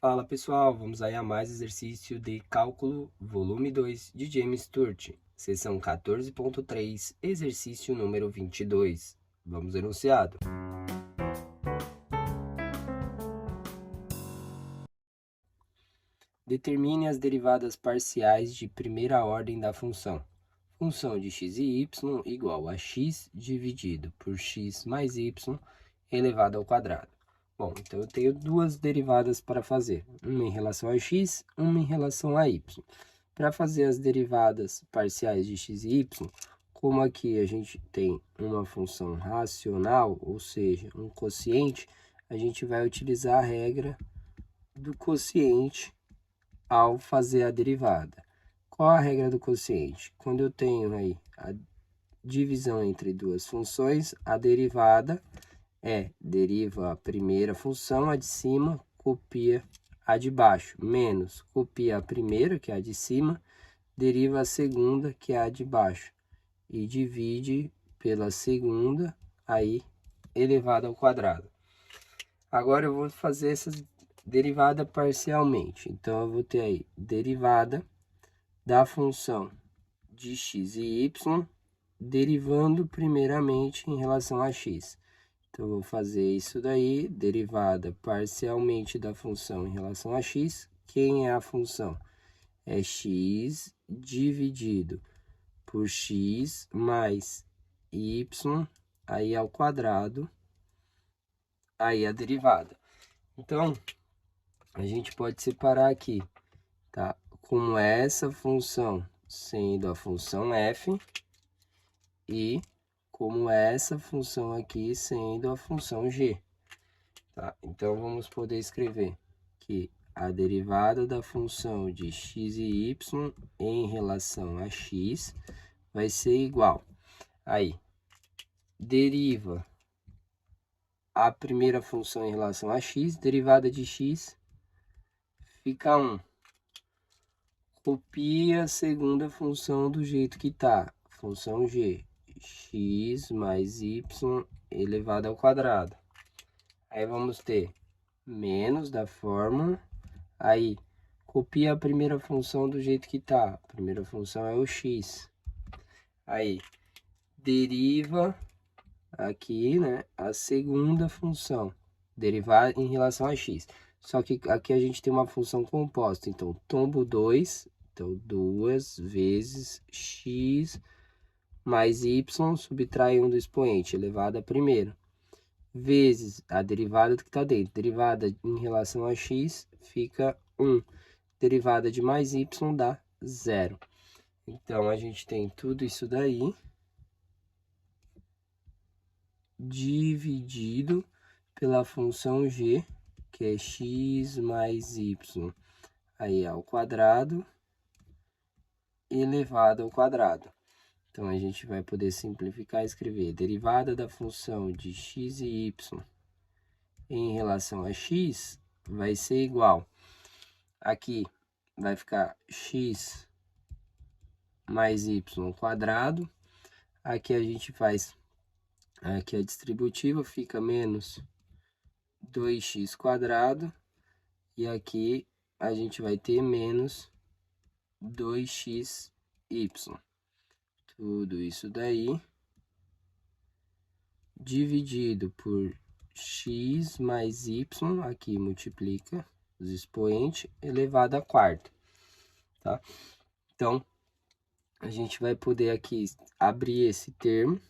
Fala pessoal, vamos aí a mais exercício de cálculo, volume 2 de James Sturt, seção 14.3, exercício número 22. Vamos ao enunciado. Determine as derivadas parciais de primeira ordem da função. Função de x e y igual a x dividido por x mais y elevado ao quadrado. Bom, então eu tenho duas derivadas para fazer, uma em relação a x, uma em relação a y. Para fazer as derivadas parciais de x e y, como aqui a gente tem uma função racional, ou seja, um quociente, a gente vai utilizar a regra do quociente ao fazer a derivada. Qual a regra do quociente? Quando eu tenho aí a divisão entre duas funções, a derivada deriva a primeira função, a de cima, copia a de baixo, menos copia a primeira, que é a de cima, deriva a segunda, que é a de baixo, e divide pela segunda, aí elevado ao quadrado. Agora eu vou fazer essa derivada parcialmente. Então, eu vou ter aí derivada da função de x e y, derivando primeiramente em relação a x. Então, eu vou fazer isso daí, derivada parcialmente da função em relação a x. Quem é a função? É x dividido por x mais y, aí ao quadrado, aí a derivada. Então, a gente pode separar aqui, tá? Com essa função sendo a função f e como essa função aqui sendo a função g, tá? Então, vamos poder escrever que a derivada da função de x e y em relação a x vai ser igual. Aí, deriva a primeira função em relação a x, derivada de x fica 1. Copia a segunda função do jeito que está, função g, x mais y elevado ao quadrado. Aí vamos ter menos da fórmula, aí copia a primeira função do jeito que está, a primeira função é o x. Aí deriva aqui, né, a segunda função, derivar em relação a x. Só que aqui a gente tem uma função composta, então tombo 2, então 2 vezes x mais y, subtrai 1 do expoente, elevado a primeiro, vezes a derivada do que está dentro. Derivada em relação a x fica 1. Derivada de mais y dá 0. Então, a gente tem tudo isso daí dividido pela função g, que é x mais y, aí ao quadrado, elevado ao quadrado. Então, a gente vai poder simplificar e escrever derivada da função de x e y em relação a x vai ser igual. Aqui vai ficar x mais y quadrado. Aqui a gente faz, aqui a distributiva fica menos 2x quadrado. E aqui a gente vai ter menos 2xy. Tudo isso daí dividido por x mais y, aqui multiplica os expoentes, elevado a quarto, tá? Então, a gente vai poder aqui abrir esse termo,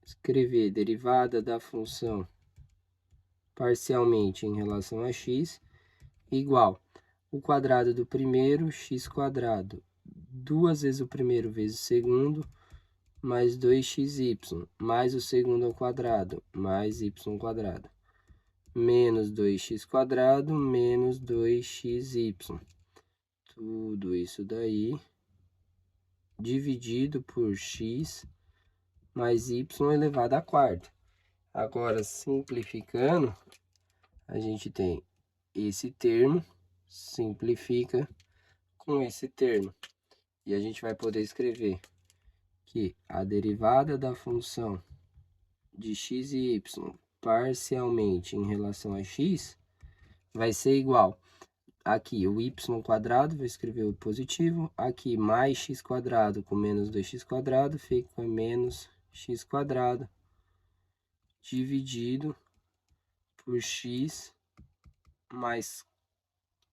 escrever derivada da função parcialmente em relação a x, igual o quadrado do primeiro, x quadrado, 2 vezes o primeiro vezes o segundo, mais 2xy, mais o segundo ao quadrado, mais y quadrado, menos 2x quadrado, menos 2xy. Tudo isso daí dividido por x mais y elevado a quarto. Agora, simplificando, a gente tem esse termo, simplifica com esse termo. E a gente vai poder escrever que a derivada da função de x e y parcialmente em relação a x vai ser igual. aqui o y², vou escrever o positivo, aqui mais x² com menos 2x², fica menos x² dividido por x mais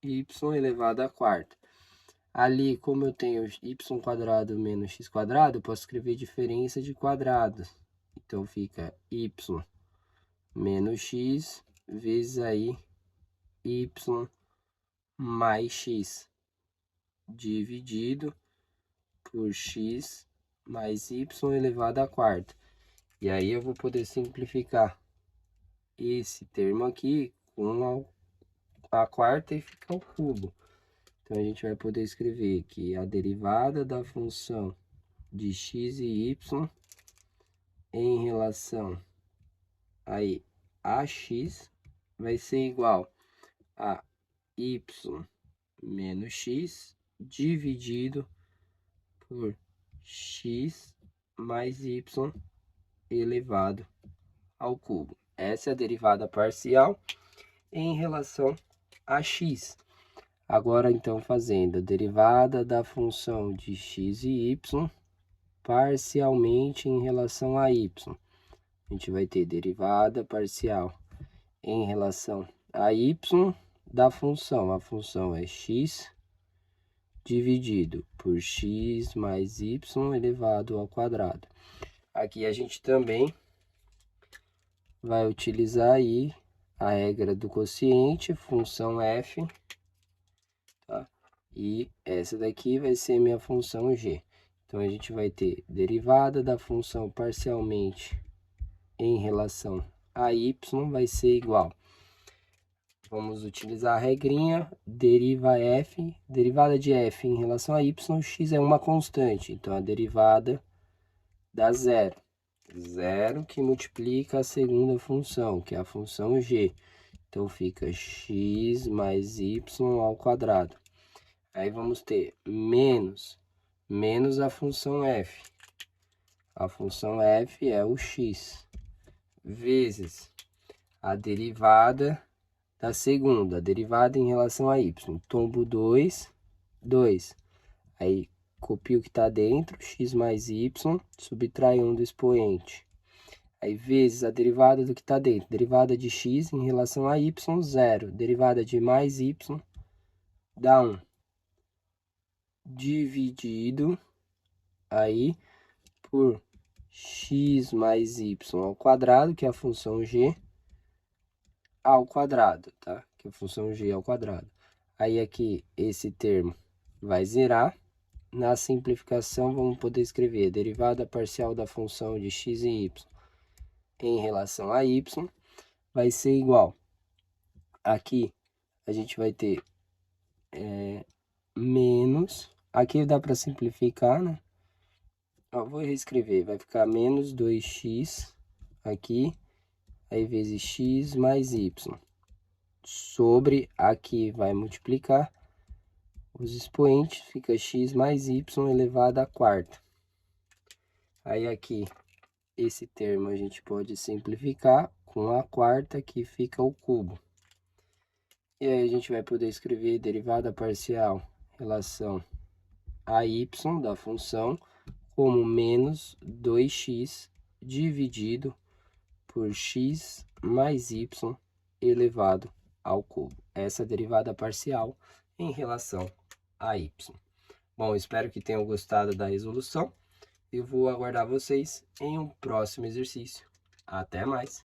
y elevado à quarta. Ali, como eu tenho y² menos x², eu posso escrever diferença de quadrados. Então, fica y menos x vezes aí y mais x dividido por x mais y elevado à quarta. E aí eu vou poder simplificar esse termo aqui com a quarta e fica o cubo. Então, a gente vai poder escrever que a derivada da função de x e y em relação aí a x vai ser igual a y menos x dividido por x mais y elevado ao cubo. Essa é a derivada parcial em relação a x. Agora, então, fazendo a derivada da função de x e y parcialmente em relação a y. A gente vai ter derivada parcial em relação a y da função. A função é x dividido por x mais y elevado ao quadrado. Aqui a gente também vai utilizar aí a regra do quociente, função f, tá? E essa daqui vai ser minha função g. Então, a gente vai ter derivada da função parcialmente em relação a y vai ser igual. Vamos utilizar a regrinha, derivada de f em relação a y, x é uma constante. Então, a derivada dá zero. Zero que multiplica a segunda função, que é a função g. Então, fica x mais y ao quadrado. Aí, vamos ter menos a função f. A função f é o x, vezes a derivada da segunda, a derivada em relação a y. Tombo 2, 2. Aí, copio o que está dentro, x mais y, subtrai 1 do expoente. Aí, vezes a derivada do que está dentro, derivada de x em relação a y, 0. Derivada de mais y dá 1. Dividido aí por x mais y ao quadrado, que é a função g ao quadrado, tá? Que é a função g ao quadrado. Aí aqui esse termo vai zerar. Na simplificação vamos poder escrever derivada parcial da função de x e y em relação a y vai ser igual. Aqui a gente vai ter menos, aqui dá para simplificar, né? Eu vou reescrever, vai ficar menos 2x aqui, aí vezes x mais y. Sobre aqui vai multiplicar os expoentes, fica x mais y elevado à quarta. Aí aqui, esse termo a gente pode simplificar com a quarta, que fica o cubo. E aí a gente vai poder escrever derivada parcial em relação a y da função como menos 2x dividido por x mais y elevado ao cubo. Essa é a derivada parcial em relação a y. Bom, espero que tenham gostado da resolução. Eu vou aguardar vocês em um próximo exercício. Até mais!